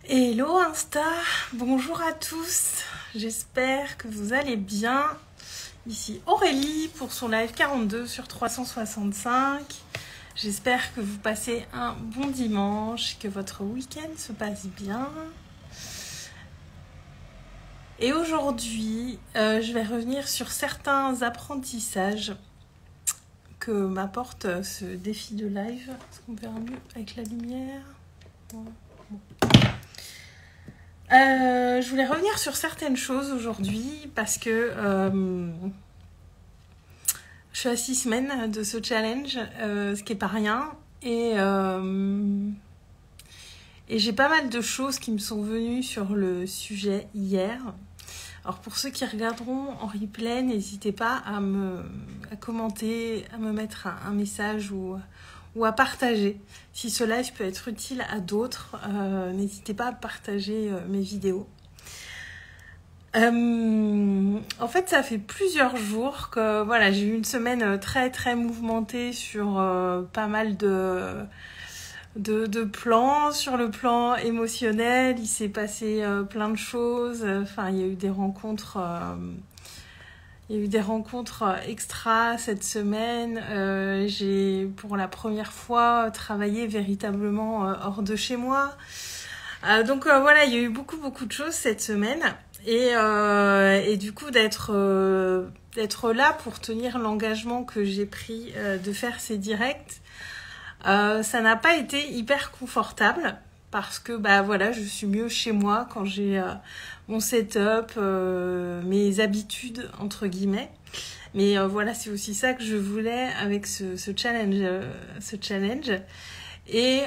Hello Insta, bonjour à tous, j'espère que vous allez bien. Ici Aurélie pour son live 42 sur 365. J'espère que vous passez un bon dimanche, que votre week-end se passe bien. Et aujourd'hui, je vais revenir sur certains apprentissages que m'apporte ce défi de live. Est-ce qu'on verra mieux avec la lumière ? Je voulais revenir sur certaines choses aujourd'hui parce que je suis à 6 semaines de ce challenge, ce qui n'est pas rien. Et j'ai pas mal de choses qui me sont venues sur le sujet hier. Alors pour ceux qui regarderont en replay, n'hésitez pas à commenter, à me mettre un message ou à partager. Si ce live peut être utile à d'autres, n'hésitez pas à partager mes vidéos. En fait, ça fait plusieurs jours que voilà, j'ai eu une semaine très très mouvementée sur pas mal de plans. Sur le plan émotionnel, il s'est passé plein de choses. Enfin, il y a eu des rencontres. Il y a eu des rencontres extra cette semaine. J'ai pour la première fois travaillé véritablement hors de chez moi. Donc voilà, il y a eu beaucoup de choses cette semaine. Et du coup d'être là pour tenir l'engagement que j'ai pris de faire ces directs, ça n'a pas été hyper confortable parce que bah voilà, je suis mieux chez moi quand j'ai mon setup, mes habitudes entre guillemets. Mais voilà, c'est aussi ça que je voulais avec ce challenge. Et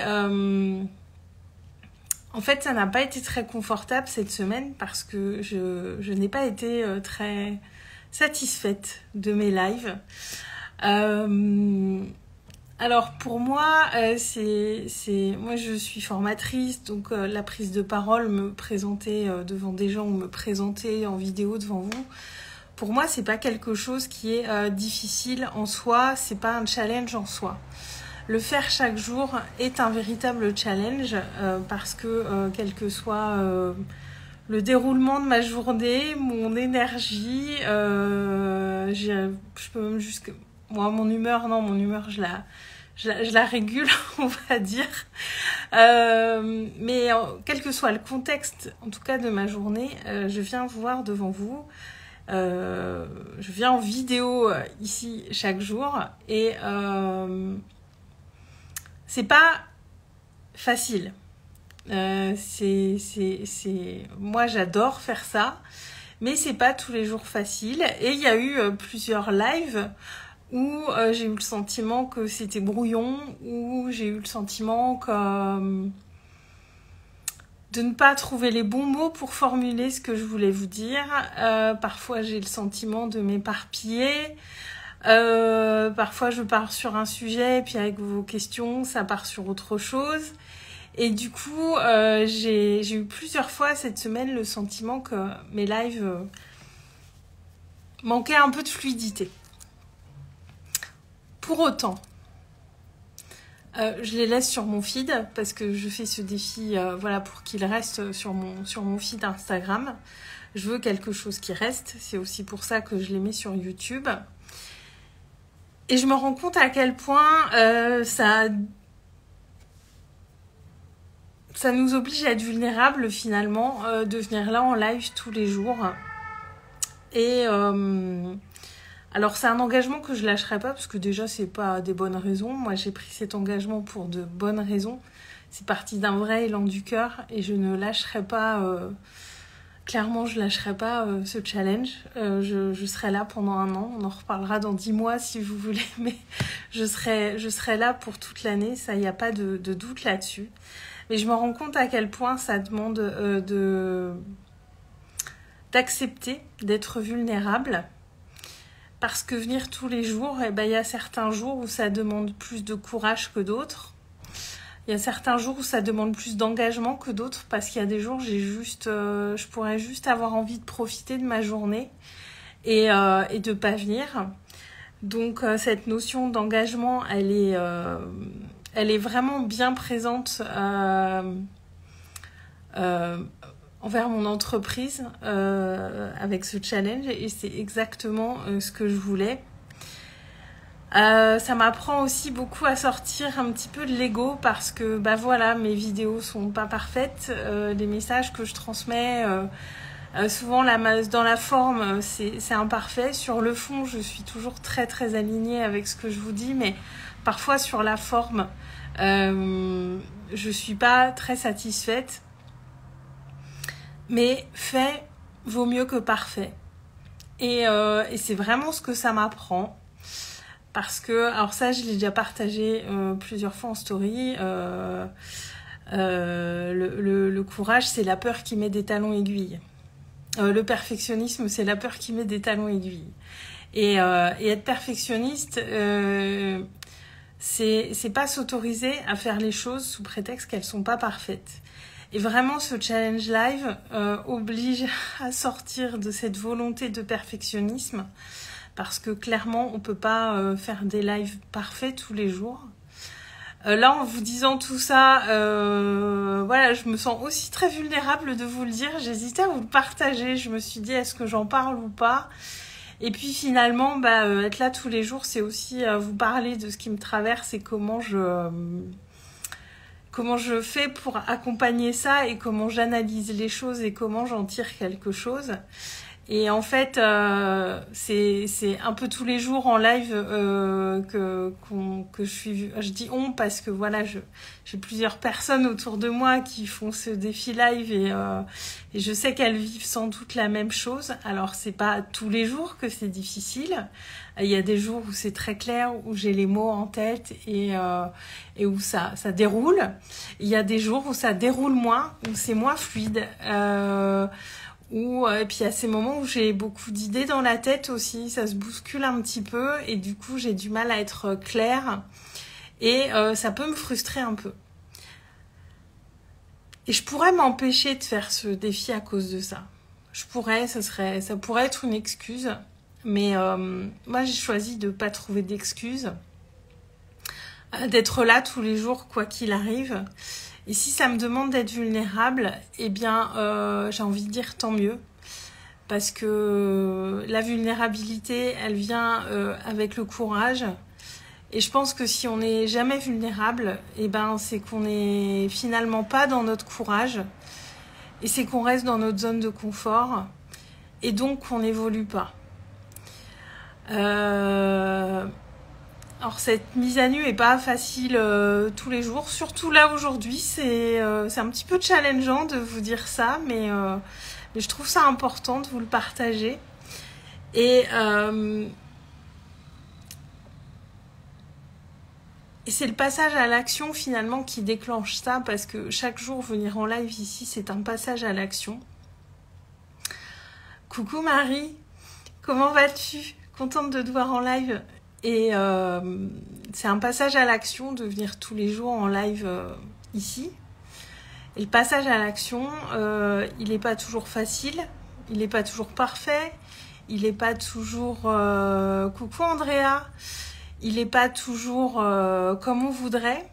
en fait, ça n'a pas été très confortable cette semaine parce que je n'ai pas été très satisfaite de mes lives. Alors pour moi, moi je suis formatrice, donc la prise de parole, me présenter devant des gens ou me présenter en vidéo devant vous, pour moi c'est pas quelque chose qui est difficile en soi, c'est pas un challenge en soi. Le faire chaque jour est un véritable challenge parce que quel que soit le déroulement de ma journée, mon énergie, je peux même jusque... Moi, mon humeur, je la régule, on va dire. Mais quel que soit le contexte, en tout cas de ma journée, je viens vous voir devant vous. Je viens en vidéo ici chaque jour et c'est pas facile. Moi j'adore faire ça, mais c'est pas tous les jours facile. Et il y a eu plusieurs lives où j'ai eu le sentiment que c'était brouillon, où j'ai eu le sentiment que de ne pas trouver les bons mots pour formuler ce que je voulais vous dire. Parfois j'ai le sentiment de m'éparpiller. Parfois je pars sur un sujet et puis avec vos questions ça part sur autre chose et du coup j'ai eu plusieurs fois cette semaine le sentiment que mes lives manquaient un peu de fluidité. Pour autant je les laisse sur mon feed parce que je fais ce défi voilà, pour qu'il reste sur mon feed Instagram. Je veux quelque chose qui reste, c'est aussi pour ça que je les mets sur YouTube. Et je me rends compte à quel point ça nous oblige à être vulnérables finalement, de venir là en live tous les jours. Et alors c'est un engagement que je lâcherai pas parce que déjà c'est pas des bonnes raisons. Moi j'ai pris cet engagement pour de bonnes raisons. C'est parti d'un vrai élan du cœur et je ne lâcherai pas... Clairement, je lâcherai pas ce challenge. Je serai là pendant 1 an. On en reparlera dans 10 mois si vous voulez, mais je serai là pour toute l'année. Ça, il n'y a pas de doute là-dessus. Mais je me rends compte à quel point ça demande d'accepter d'être vulnérable. Parce que venir tous les jours, eh ben, y a certains jours où ça demande plus de courage que d'autres. Il y a certains jours où ça demande plus d'engagement que d'autres parce qu'il y a des jours je pourrais juste avoir envie de profiter de ma journée et de pas venir. Donc cette notion d'engagement, elle est vraiment bien présente envers mon entreprise avec ce challenge, et c'est exactement ce que je voulais. Ça m'apprend aussi beaucoup à sortir un petit peu de l'ego, parce que bah voilà, mes vidéos sont pas parfaites, les messages que je transmets souvent dans la forme c'est imparfait, sur le fond je suis toujours très très alignée avec ce que je vous dis, mais parfois sur la forme je suis pas très satisfaite. Mais fait vaut mieux que parfait. Et c'est vraiment ce que ça m'apprend. Parce que, alors ça, je l'ai déjà partagé plusieurs fois en story. Le courage, c'est la peur qui met des talons aiguilles. Le perfectionnisme, c'est la peur qui met des talons aiguilles. Et être perfectionniste, c'est pas s'autoriser à faire les choses sous prétexte qu'elles sont pas parfaites. Et vraiment, ce challenge live oblige à sortir de cette volonté de perfectionnisme, parce que clairement, on peut pas faire des lives parfaits tous les jours. Là, en vous disant tout ça, voilà, je me sens aussi très vulnérable de vous le dire. J'hésitais à vous le partager. Je me suis dit, est-ce que j'en parle ou pas ? Et puis finalement, être là tous les jours, c'est aussi vous parler de ce qui me traverse et comment je fais pour accompagner ça, et comment j'analyse les choses et comment j'en tire quelque chose. Et en fait, c'est un peu tous les jours en live que je dis on, parce que voilà, j'ai plusieurs personnes autour de moi qui font ce défi live, et je sais qu'elles vivent sans doute la même chose. Alors c'est pas tous les jours que c'est difficile. Il y a des jours où c'est très clair, où j'ai les mots en tête et où ça déroule. Il y a des jours où ça déroule moins, où c'est moins fluide. Et puis il y a ces moments où j'ai beaucoup d'idées dans la tête aussi, ça se bouscule un petit peu, et du coup j'ai du mal à être claire, et ça peut me frustrer un peu. Et je pourrais m'empêcher de faire ce défi à cause de ça. Ça pourrait être une excuse, mais moi j'ai choisi de pas trouver d'excuses, d'être là tous les jours quoi qu'il arrive. Et si ça me demande d'être vulnérable, eh bien, j'ai envie de dire tant mieux. Parce que la vulnérabilité, elle vient avec le courage. Et je pense que si on n'est jamais vulnérable, eh ben, c'est qu'on n'est finalement pas dans notre courage. Et c'est qu'on reste dans notre zone de confort. Et donc, qu'on n'évolue pas. Alors cette mise à nu est pas facile tous les jours, surtout là aujourd'hui, c'est un petit peu challengeant de vous dire ça, mais je trouve ça important de vous le partager. Et c'est le passage à l'action finalement qui déclenche ça, parce que chaque jour venir en live ici, c'est un passage à l'action. Coucou Marie, comment vas-tu ? Contente de te voir en live. Et c'est un passage à l'action de venir tous les jours en live ici. Et le passage à l'action, il n'est pas toujours facile, il n'est pas toujours parfait, il n'est pas toujours coucou Andrea, il n'est pas toujours comme on voudrait.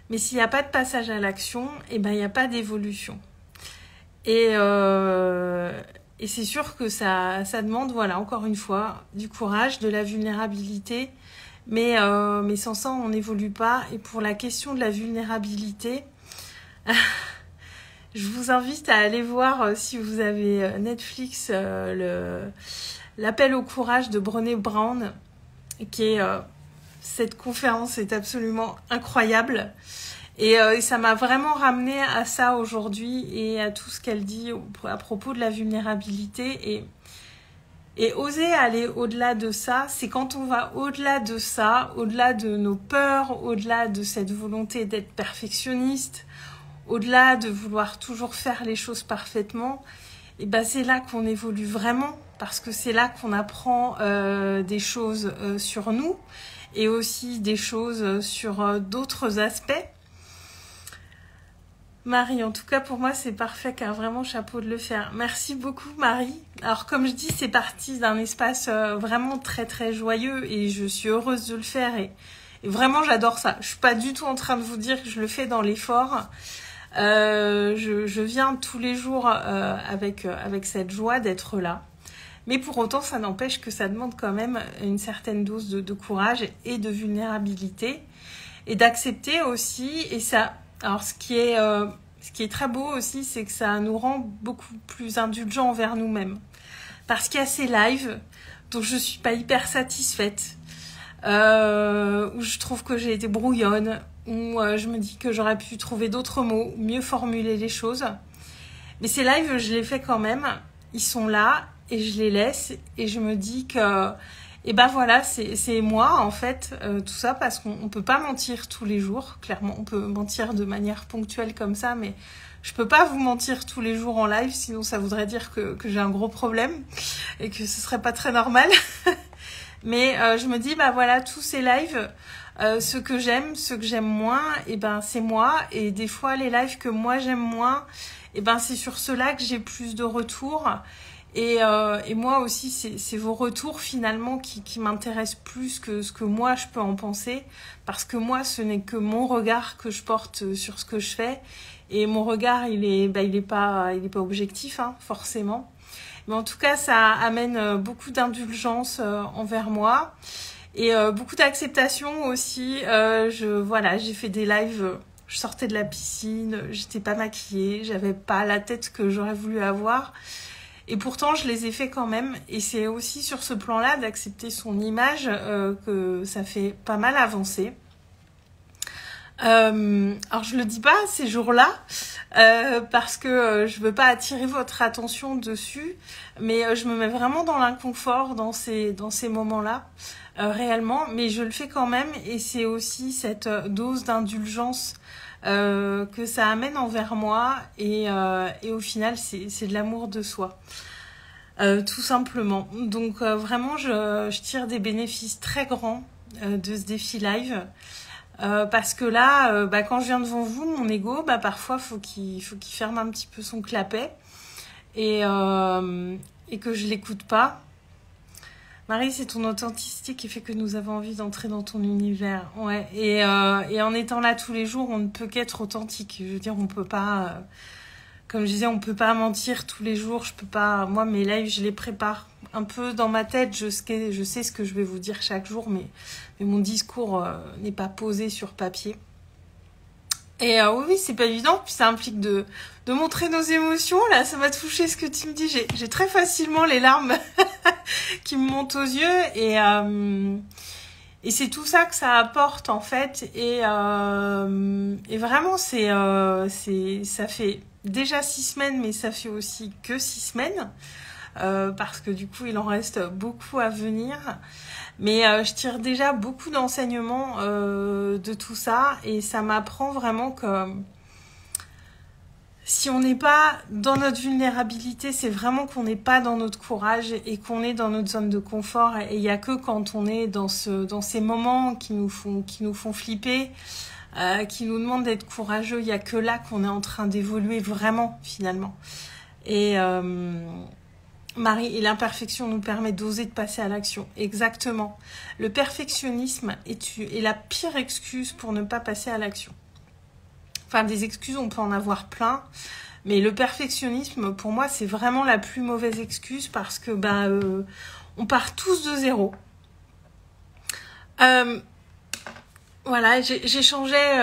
Mais s'il n'y a pas de passage à l'action, eh ben, il n'y a pas d'évolution. Et c'est sûr que ça demande, voilà, encore une fois, du courage, de la vulnérabilité. Mais sans ça, on n'évolue pas. Et pour la question de la vulnérabilité, je vous invite à aller voir, si vous avez Netflix, l'appel au courage de Brené Brown, qui est... cette conférence est absolument incroyable. Et ça m'a vraiment ramené à ça aujourd'hui, et à tout ce qu'elle dit à propos de la vulnérabilité. Et oser aller au-delà de ça, c'est quand on va au-delà de ça, au-delà de nos peurs, au-delà de cette volonté d'être perfectionniste, au-delà de vouloir toujours faire les choses parfaitement, et ben c'est là qu'on évolue vraiment, parce que c'est là qu'on apprend des choses sur nous, et aussi des choses sur d'autres aspects. Marie, en tout cas pour moi c'est parfait, car vraiment chapeau de le faire. Merci beaucoup Marie. Alors comme je dis, c'est parti d'un espace vraiment très très joyeux, et je suis heureuse de le faire, et vraiment j'adore ça. Je suis pas du tout en train de vous dire que je le fais dans l'effort. Je viens tous les jours avec cette joie d'être là. Mais pour autant, ça n'empêche que ça demande quand même une certaine dose de courage et de vulnérabilité. Et d'accepter aussi, et ça... Alors, ce qui est très beau aussi, c'est que ça nous rend beaucoup plus indulgents envers nous-mêmes. Parce qu'il y a ces lives dont je suis pas hyper satisfaite, où je trouve que j'ai été brouillonne, où je me dis que j'aurais pu trouver d'autres mots, mieux formuler les choses. Mais ces lives, je les fais quand même. Ils sont là et je les laisse et je me dis que, et ben voilà, c'est moi en fait, tout ça, parce qu'on peut pas mentir tous les jours. Clairement, on peut mentir de manière ponctuelle comme ça, mais je peux pas vous mentir tous les jours en live, sinon ça voudrait dire que j'ai un gros problème et que ce serait pas très normal. Mais je me dis, bah voilà, tous ces lives, ceux que j'aime moins, et ben c'est moi. Et des fois, les lives que moi j'aime moins, et ben c'est sur ceux-là que j'ai plus de retours. Et moi aussi, c'est vos retours finalement qui m'intéressent plus que ce que moi je peux en penser. Parce que moi, ce n'est que mon regard que je porte sur ce que je fais. Et mon regard, il est pas objectif, hein, forcément. Mais en tout cas, ça amène beaucoup d'indulgence envers moi. Et beaucoup d'acceptation aussi. J'ai fait des lives, je sortais de la piscine, j'étais pas maquillée, j'avais pas la tête que j'aurais voulu avoir. Et pourtant, je les ai fait quand même. Et c'est aussi sur ce plan-là d'accepter son image que ça fait pas mal avancer. Alors, je le dis pas ces jours-là parce que je veux pas attirer votre attention dessus. Mais je me mets vraiment dans l'inconfort dans ces moments-là, réellement. Mais je le fais quand même. Et c'est aussi cette dose d'indulgence que ça amène envers moi et au final c'est de l'amour de soi, tout simplement. Donc vraiment je tire des bénéfices très grands de ce défi live, parce que là quand je viens devant vous, mon ego parfois faut qu'il ferme un petit peu son clapet et que je l'écoute pas. Marie, c'est ton authenticité qui fait que nous avons envie d'entrer dans ton univers. Ouais. Et en étant là tous les jours, on ne peut qu'être authentique. Je veux dire, on peut pas, comme je disais, on peut pas mentir tous les jours. Je peux pas. Moi, mes lives, je les prépare un peu dans ma tête. Je sais ce que je vais vous dire chaque jour, mais mon discours n'est pas posé sur papier. Et oui, c'est pas évident. Puis ça implique de montrer nos émotions. Là, ça m'a touché ce que tu me dis. J'ai très facilement les larmes qui me montent aux yeux. Et c'est tout ça que ça apporte, en fait. Et vraiment, ça fait déjà 6 semaines, mais ça fait aussi que 6 semaines. Parce que du coup, il en reste beaucoup à venir. Mais je tire déjà beaucoup d'enseignements de tout ça et ça m'apprend vraiment que si on n'est pas dans notre vulnérabilité, c'est vraiment qu'on n'est pas dans notre courage et qu'on est dans notre zone de confort. Et il n'y a que quand on est dans ces moments qui nous font flipper, qui nous demandent d'être courageux, il n'y a que là qu'on est en train d'évoluer vraiment finalement. Et Marie, et l'imperfection nous permet d'oser de passer à l'action. Exactement. Le perfectionnisme est la pire excuse pour ne pas passer à l'action. Enfin, des excuses, on peut en avoir plein. Mais le perfectionnisme, pour moi, c'est vraiment la plus mauvaise excuse parce que on part tous de zéro. Voilà, j'échangeais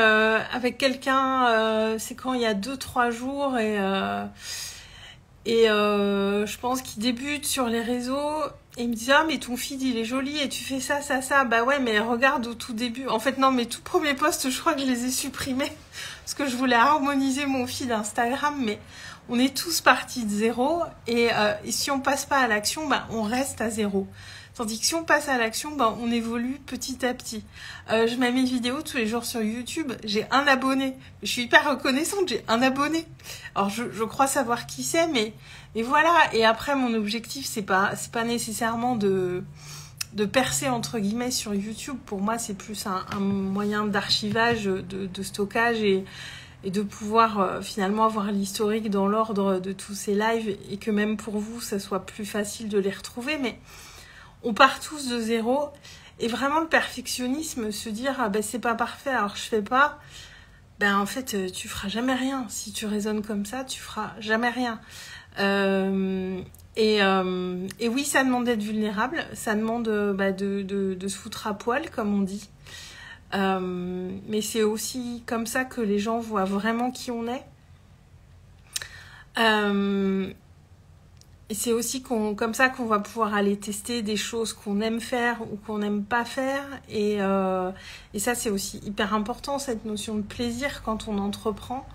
avec quelqu'un, c'est quand il y a 2-3 jours et je pense qu'il débute sur les réseaux et il me dit « Ah, mais ton feed, il est joli et tu fais ça, ça, ça. » Bah ouais, mais regarde au tout début. En fait, non, mes tout premiers posts, je crois que je les ai supprimés parce que je voulais harmoniser mon feed Instagram. Mais on est tous partis de zéro et si on passe pas à l'action, on reste à zéro. Tandis que si on passe à l'action, on évolue petit à petit. Je mets mes vidéos tous les jours sur YouTube. J'ai un abonné. Je suis hyper reconnaissante, j'ai un abonné. Alors, je crois savoir qui c'est, mais voilà. Et après, mon objectif, c'est pas nécessairement de percer, entre guillemets, sur YouTube. Pour moi, c'est plus un moyen d'archivage, de stockage et de pouvoir finalement avoir l'historique dans l'ordre de tous ces lives et que même pour vous, ça soit plus facile de les retrouver. Mais on part tous de zéro et vraiment le perfectionnisme, se dire c'est pas parfait alors je fais pas, ben en fait, tu feras jamais rien. Si tu raisonnes comme ça, tu feras jamais rien. Et oui, ça demande d'être vulnérable, ça demande de se foutre à poil, comme on dit. Mais c'est aussi comme ça que les gens voient vraiment qui on est. Et c'est aussi comme ça qu'on va pouvoir aller tester des choses qu'on aime faire ou qu'on n'aime pas faire. Et ça, c'est aussi hyper important, cette notion de plaisir quand on entreprend.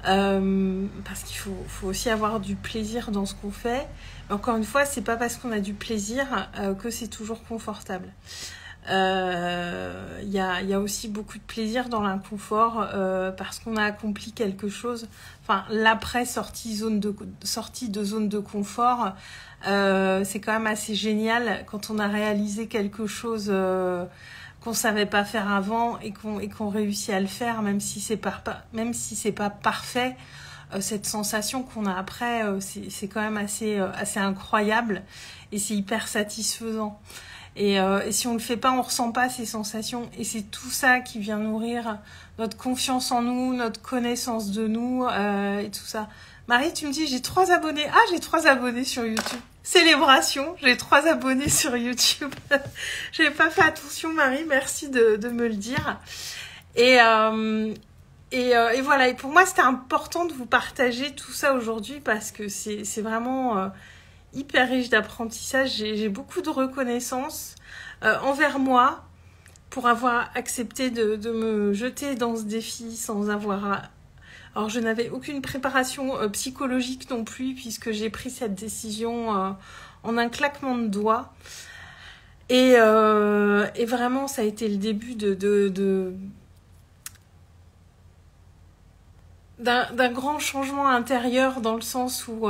Parce qu'il faut aussi avoir du plaisir dans ce qu'on fait. Encore une fois, c'est pas parce qu'on a du plaisir que c'est toujours confortable. Y a aussi beaucoup de plaisir dans l'inconfort parce qu'on a accompli quelque chose. Enfin, l'après sortie de zone de confort, c'est quand même assez génial quand on a réalisé quelque chose qu'on savait pas faire avant et qu'on réussit à le faire, même si c'est pas parfait. Cette sensation qu'on a après, c'est quand même assez incroyable et c'est hyper satisfaisant. Et si on le fait pas, on ressent pas ces sensations. Et c'est tout ça qui vient nourrir notre confiance en nous, notre connaissance de nous et tout ça. Marie, tu me dis, j'ai 3 abonnés. Ah, j'ai 3 abonnés sur YouTube. Célébration, j'ai 3 abonnés sur YouTube. J'avais pas fait attention, Marie. Merci de me le dire. Et voilà. Et pour moi, c'était important de vous partager tout ça aujourd'hui parce que c'est vraiment hyper riche d'apprentissage. J'ai beaucoup de reconnaissance envers moi pour avoir accepté de me jeter dans ce défi sans avoir... Alors, je n'avais aucune préparation psychologique non plus puisque j'ai pris cette décision en un claquement de doigts. Et vraiment, ça a été le début d'un grand changement intérieur dans le sens où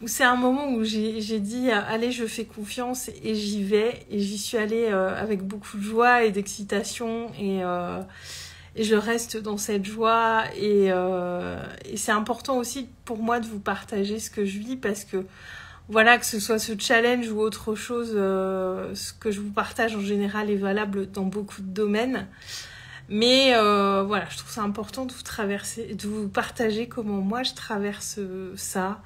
c'est un moment où j'ai dit allez, je fais confiance et j'y vais, et j'y suis allée avec beaucoup de joie et d'excitation et je reste dans cette joie et c'est important aussi pour moi de vous partager ce que je vis parce que voilà, que ce soit ce challenge ou autre chose, ce que je vous partage en général est valable dans beaucoup de domaines. Mais voilà, je trouve ça important de vous partager comment moi je traverse ça,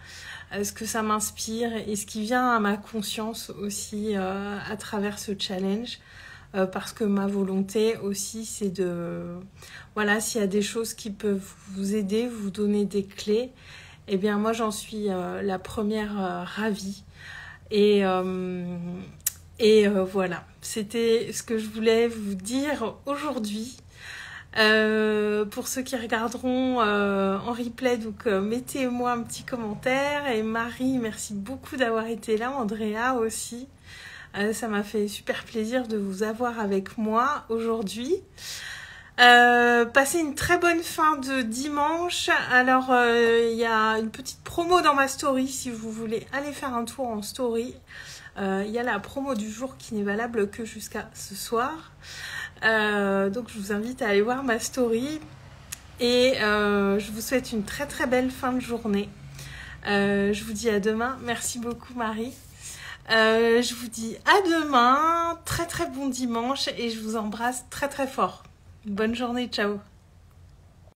ce que ça m'inspire et ce qui vient à ma conscience aussi à travers ce challenge. Parce que ma volonté aussi, c'est de... Voilà, s'il y a des choses qui peuvent vous aider, vous donner des clés, eh bien moi j'en suis la première ravie. Et voilà, c'était ce que je voulais vous dire aujourd'hui. Pour ceux qui regarderont en replay, donc mettez-moi un petit commentaire. Et Marie, merci beaucoup d'avoir été là. Andrea aussi. Ça m'a fait super plaisir de vous avoir avec moi aujourd'hui. Passez une très bonne fin de dimanche. Alors, il y a une petite promo dans ma story si vous voulez aller faire un tour en story. Il y a la promo du jour qui n'est valable que jusqu'à ce soir. Donc, je vous invite à aller voir ma story. Et je vous souhaite une très très belle fin de journée. Je vous dis à demain. Merci beaucoup Marie. Je vous dis à demain, très très bon dimanche et je vous embrasse très très fort. Bonne journée, ciao.